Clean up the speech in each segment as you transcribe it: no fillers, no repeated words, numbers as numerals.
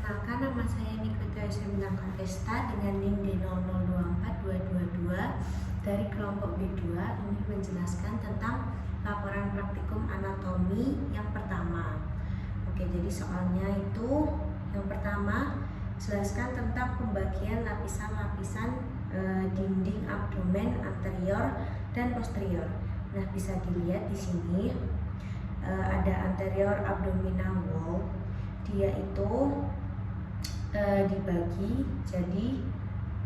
Perkenalkan, nama saya Niklika Yusemina Contesta dengan NIM D0024222 dari kelompok B2. Ini menjelaskan tentang laporan praktikum anatomi yang pertama. Oke, jadi soalnya itu yang pertama, jelaskan tentang pembagian lapisan-lapisan dinding abdomen anterior dan posterior. Nah, bisa dilihat di sini ada anterior abdominal wall. Dia itu dibagi jadi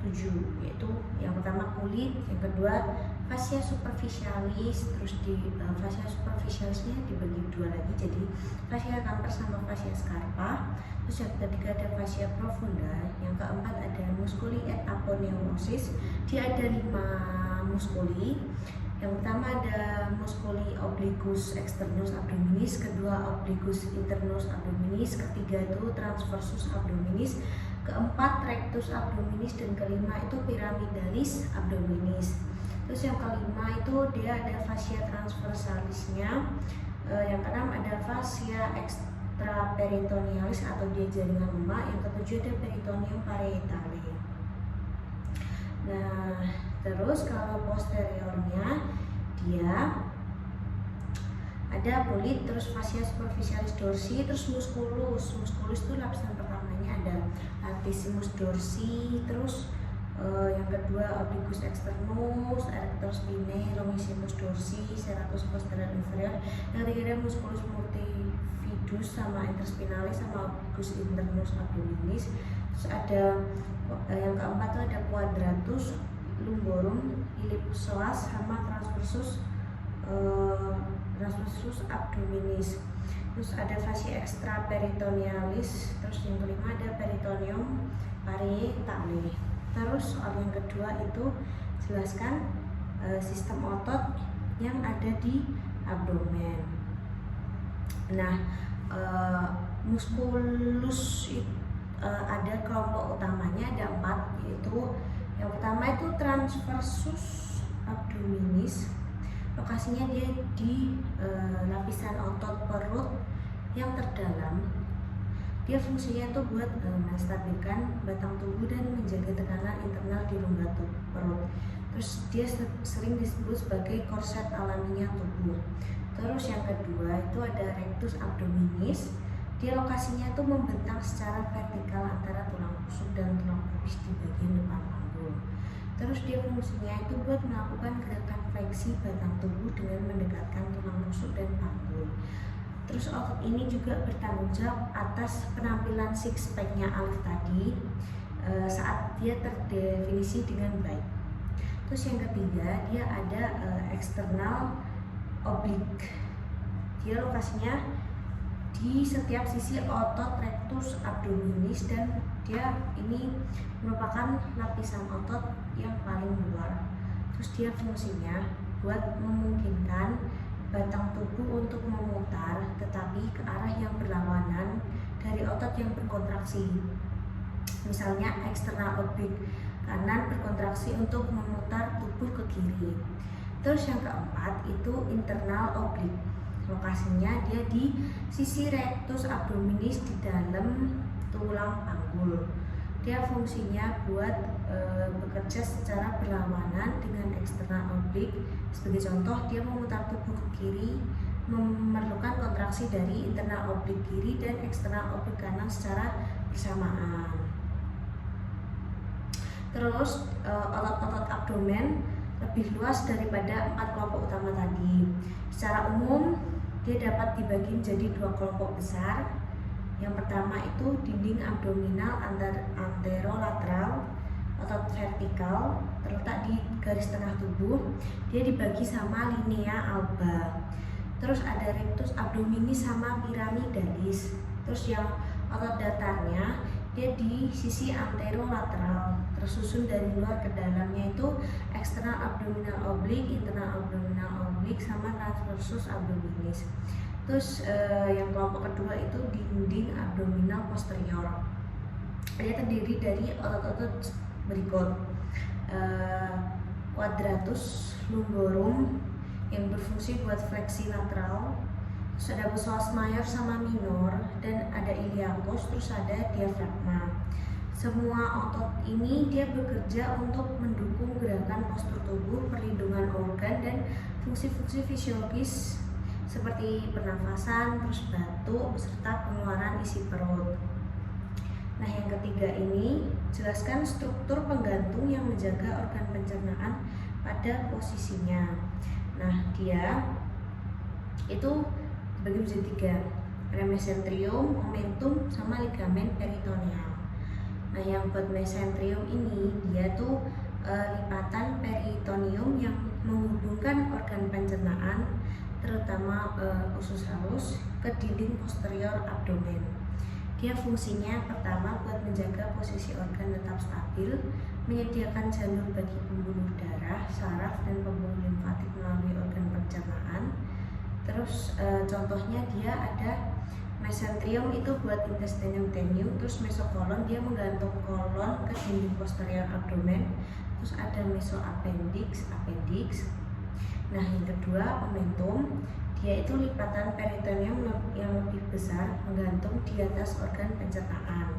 7, yaitu yang pertama kulit, yang kedua fascia superficialis, terus di fascia superficialisnya dibagi 2 lagi jadi fascia camper sama fascia scarpa. Terus yang ketiga ada fascia profunda, yang keempat ada musculi et aponeurosis, dia ada 5 musculi. Yang pertama ada musculi obliquus externus abdominis, kedua obliquus internus abdominis, ketiga itu transversus abdominis, keempat rectus abdominis, dan kelima itu pyramidalis abdominis. Terus yang kelima itu dia ada fascia transversalisnya, yang keenam ada fascia extraperitonealis atau dia jaringan lemak, yang ketujuh ada peritoneum parietale. Nah, terus kalau posteriornya dia ada kulit, terus fascia superficialis dorsi, terus musculus. Musculus itu lapisan pertamanya ada latissimus dorsi, terus yang kedua obliquus externus, erector spinae, longissimus dorsi, serratus posterior inferior. Yang ketiga ada musculus multifidus sama interspinalis sama obliquus internus abdominis. Terus ada yang keempat itu ada quadratus lumborum, ellipsoas sama transversus abdominis. Terus ada fascia extraperitonealis. Terus yang kelima ada peritoneum parietale. Terus soal yang kedua itu jelaskan sistem otot yang ada di abdomen. Nah, musculus ada kelompok utamanya ada 4, yaitu yang pertama itu transversus abdominis. Lokasinya dia di lapisan otot perut yang terdalam. Dia fungsinya itu buat menstabilkan batang tubuh dan menjaga tekanan internal di rongga perut. Terus dia sering disebut sebagai korset alaminya tubuh. Terus yang kedua itu ada rectus abdominis. Dia lokasinya itu membentang secara vertikal antara tulang rusuk dan tulang pubis di bagian depan panggul. Terus dia fungsinya itu buat melakukan gerakan fleksi batang tubuh dengan mendekatkan tulang rusuk dan panggul. Terus otot ini juga bertanggung jawab atas penampilan six pack-nya Alif tadi saat dia terdefinisi dengan baik. Terus yang ketiga dia ada eksternal oblik. Dia lokasinya di setiap sisi otot rectus abdominis dan dia ini merupakan lapisan otot yang paling luar. Terus dia fungsinya buat memungkinkan batang tubuh untuk memutar tetapi ke arah yang berlawanan dari otot yang berkontraksi. Misalnya eksternal oblik, kanan berkontraksi untuk memutar tubuh ke kiri. Terus yang keempat itu internal oblik. Lokasinya dia di sisi rectus abdominis di dalam tulang panggul. Dia fungsinya buat bekerja secara berlawanan dengan eksternal oblik. Sebagai contoh, dia memutar tubuh ke kiri, memerlukan kontraksi dari internal oblik kiri dan eksternal oblik kanan secara bersamaan. Terus otot-otot abdomen lebih luas daripada 4 kelompok utama tadi. Secara umum dia dapat dibagi menjadi 2 kelompok besar. Yang pertama itu dinding abdominal anterolateral, otot vertikal terletak di garis tengah tubuh. Dia dibagi sama linea alba. Terus ada rectus abdominis sama pyramidalis. Terus yang otot datarnya dia di sisi anterolateral, tersusun dari luar ke dalamnya itu eksternal abdominal oblik, internal abdominal oblik, sama transversus abdominis. Terus yang kelompok kedua itu dinding abdominal posterior. Dia terdiri dari otot-otot berikut: quadratus lumborum yang berfungsi buat fleksi lateral, terus ada psoas mayor sama minor, dan ada iliacus, terus ada diafragma. Semua otot ini dia bekerja untuk mendukung gerakan postur tubuh, perlindungan organ, dan fungsi-fungsi fisiologis seperti pernafasan, terus batuk, serta pengeluaran isi perut. Nah, yang ketiga ini, jelaskan struktur penggantung yang menjaga organ pencernaan pada posisinya. Nah, dia itu dibagi menjadi tiga, ada mesenterium, omentum, sama ligamen peritoneal. Nah, yang buat mesenterium ini dia tuh lipatan peritoneum yang menghubungkan organ pencernaan, terutama usus halus, ke dinding posterior abdomen. Dia fungsinya pertama buat menjaga posisi organ tetap stabil, menyediakan jalur bagi pembuluh darah, saraf, dan pembuluh limfatik melalui organ pencernaan. Terus contohnya dia ada mesenterium itu buat intestinum tenium, terus mesokolon dia menggantung kolon ke dinding posterior abdomen, terus ada mesoappendix, appendix. Nah, yang kedua omentum, dia itu lipatan peritoneum yang lebih besar menggantung di atas organ pencernaan.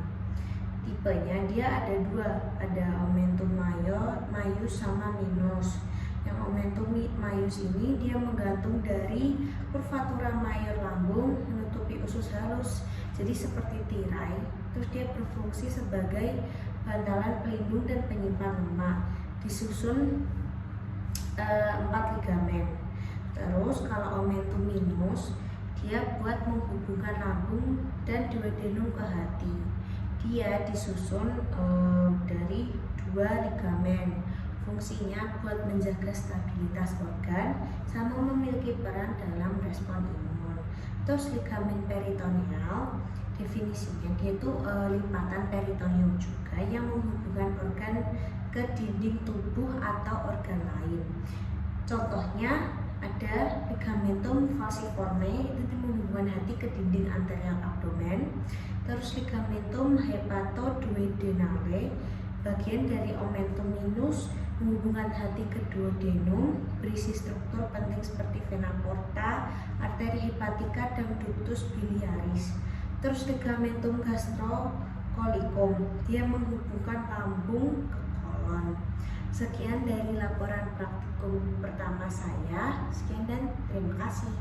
Tipenya dia ada dua, ada omentum maius sama minus. Yang omentum maius ini dia menggantung dari curvatura mayor lambung menutupi usus halus, jadi seperti tirai. Terus dia berfungsi sebagai bantalan pelindung dan penyimpan lemak, disusun 4 ligamen. Terus kalau omentum minus dia buat menghubungkan lambung dan duodenum ke hati. Dia disusun dari 2 ligamen. Fungsinya buat menjaga stabilitas organ sama memiliki peran dalam respon imun. Terus ligamen peritoneal, definisinya dia itu lipatan peritoneum juga yang menghubungkan organ ke dinding tubuh atau organ lain. Contohnya ada ligamentum falciforme, itu menghubungkan hati ke dinding anterior abdomen. Terus ligamentum hepatoduodenale, bagian dari omentum minus, menghubungkan hati ke duodenum, berisi struktur penting seperti vena porta, arteri hepatika, dan ductus biliaris. Terus ligamentum gastrocolicum, dia menghubungkan lambung ke kolon. Sekian dari laporan praktikum pertama saya. Sekian dan terima kasih.